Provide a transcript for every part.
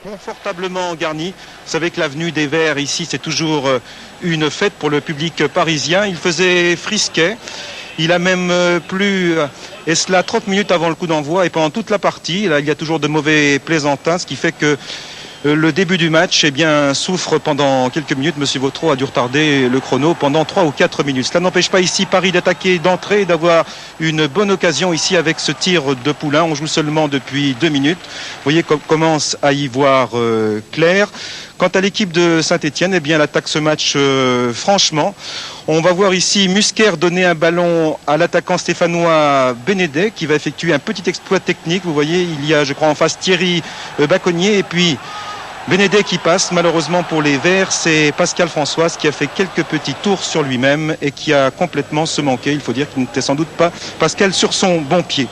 Confortablement garni. Vous savez que l'avenue des Verts ici, c'est toujours une fête pour le public parisien. Il faisait frisquet. Il a même plu, et cela 30 minutes avant le coup d'envoi et pendant toute la partie. Là, il y a toujours de mauvais plaisantins, ce qui fait que le début du match souffre pendant quelques minutes. Monsieur Vautreau a dû retarder le chrono pendant 3 ou 4 minutes. Cela n'empêche pas ici Paris d'attaquer d'entrée et d'avoir une bonne occasion ici avec ce tir de Poulain. On joue seulement depuis 2 minutes. Vous voyez qu'on commence à y voir clair. Quant à l'équipe de Saint-Etienne, elle attaque ce match franchement. On va voir ici Musquer donner un ballon à l'attaquant stéphanois Bénédet qui va effectuer un petit exploit technique. Vous voyez, il y a, je crois, en face Thierry Baconnier et puis Bénédet qui passe. Malheureusement pour les Verts, c'est Pascal Françoise qui a fait quelques petits tours sur lui-même et qui a complètement se manqué. Il faut dire qu'il n'était sans doute pas Pascal sur son bon pied.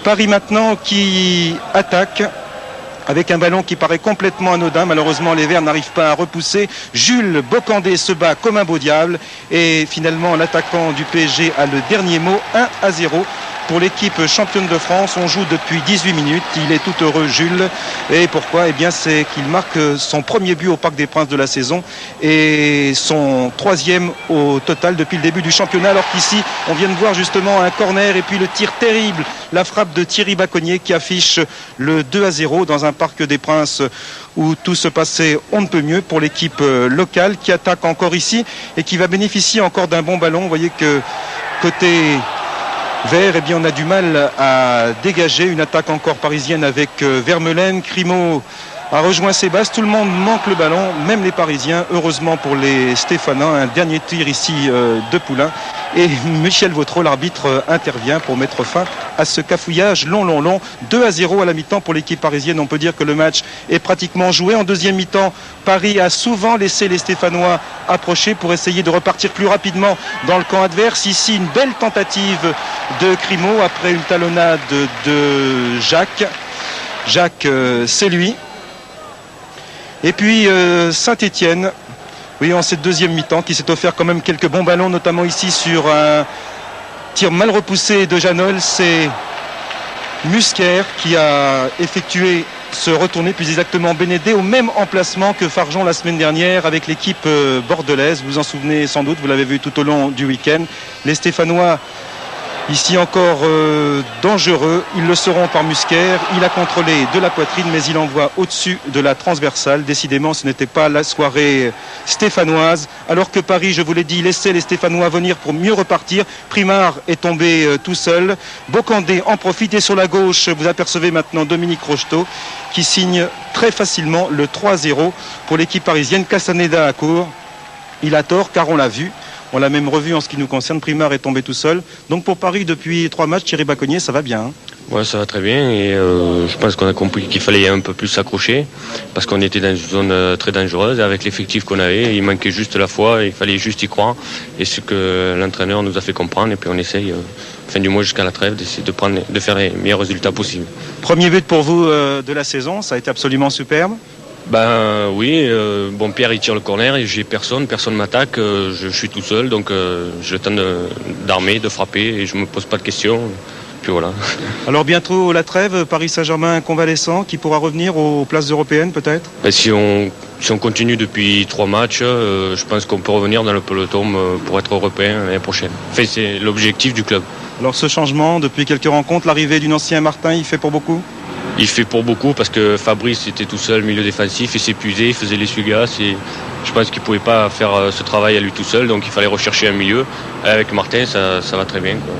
Paris maintenant qui attaque avec un ballon qui paraît complètement anodin. Malheureusement, les Verts n'arrivent pas à repousser. Jules Bocandé se bat comme un beau diable. Et finalement, l'attaquant du PSG a le dernier mot, 1-0. Pour l'équipe championne de France, on joue depuis 18 minutes. Il est tout heureux, Jules. Et pourquoi ? Eh bien, c'est qu'il marque son premier but au Parc des Princes de la saison et son 3e au total depuis le début du championnat. Alors qu'ici, on vient de voir justement un corner et puis le tir terrible, la frappe de Thierry Baconnier qui affiche le 2-0 dans un Parc des Princes où tout se passait on ne peut mieux pour l'équipe locale qui attaque encore ici et qui va bénéficier encore d'un bon ballon. Vous voyez que côté Vert, eh bien, on a du mal à dégager une attaque encore parisienne avec Vermeulen. Crimaud a rejoint Sébastien. Tout le monde manque le ballon, même les Parisiens. Heureusement pour les Stéphanois, un dernier tir ici de Poulain. Et Michel Vautreau, l'arbitre, intervient pour mettre fin à ce cafouillage long. 2-0 à la mi-temps pour l'équipe parisienne. On peut dire que le match est pratiquement joué. En deuxième mi-temps, Paris a souvent laissé les Stéphanois approcher pour essayer de repartir plus rapidement dans le camp adverse. Ici, une belle tentative de Crimaud après une talonnade de Jacques. Jacques, c'est lui. Et puis Saint-Etienne, oui, en cette deuxième mi-temps, qui s'est offert quand même quelques bons ballons, notamment ici sur un tir mal repoussé de Janol. C'est Musquer qui a effectué ce retourné, plus exactement Bénédet, au même emplacement que Farjon la semaine dernière avec l'équipe bordelaise. Vous vous en souvenez sans doute, vous l'avez vu tout au long du week-end. Les Stéphanois, ici encore dangereux, ils le seront par Musquer. Il a contrôlé de la poitrine, mais il envoie au-dessus de la transversale. Décidément, ce n'était pas la soirée stéphanoise. Alors que Paris, je vous l'ai dit, laissait les Stéphanois venir pour mieux repartir. Primard est tombé tout seul. Bocandé en profite et sur la gauche, vous apercevez maintenant Dominique Rocheteau qui signe très facilement le 3-0 pour l'équipe parisienne. Castaneda à court. Il a tort car on l'a vu. On l'a même revu en ce qui nous concerne. Primard est tombé tout seul. Donc pour Paris, depuis 3 matchs, Thierry Baconnier, ça va bien. Hein. Ouais, ça va très bien. Et je pense qu'on a compris qu'il fallait un peu plus s'accrocher parce qu'on était dans une zone très dangereuse. Avec l'effectif qu'on avait, il manquait juste la foi. Il fallait juste y croire. Et ce que l'entraîneur nous a fait comprendre. Et puis on essaye, fin du mois jusqu'à la trêve, d'essayer de faire les meilleurs résultats possibles. Premier but pour vous de la saison. Ça a été absolument superbe. Ben oui, bon, Pierre il tire le corner et j'ai personne m'attaque, je suis tout seul, donc j'ai le temps d'armer, de frapper et je me pose pas de questions. Puis voilà. Alors bientôt la trêve, Paris Saint-Germain convalescent qui pourra revenir aux places européennes peut-être. Ben, si on continue depuis 3 matchs, je pense qu'on peut revenir dans le peloton pour être européen l'année prochaine. Enfin, c'est l'objectif du club. Alors ce changement depuis quelques rencontres, l'arrivée d'un ancien Martin, il fait pour beaucoup ? Il fait pour beaucoup parce que Fabrice était tout seul milieu défensif, il s'épuisait, il faisait l'essuie-glace et je pense qu'il ne pouvait pas faire ce travail à lui tout seul, donc il fallait rechercher un milieu. Avec Martin, ça va très bien, quoi.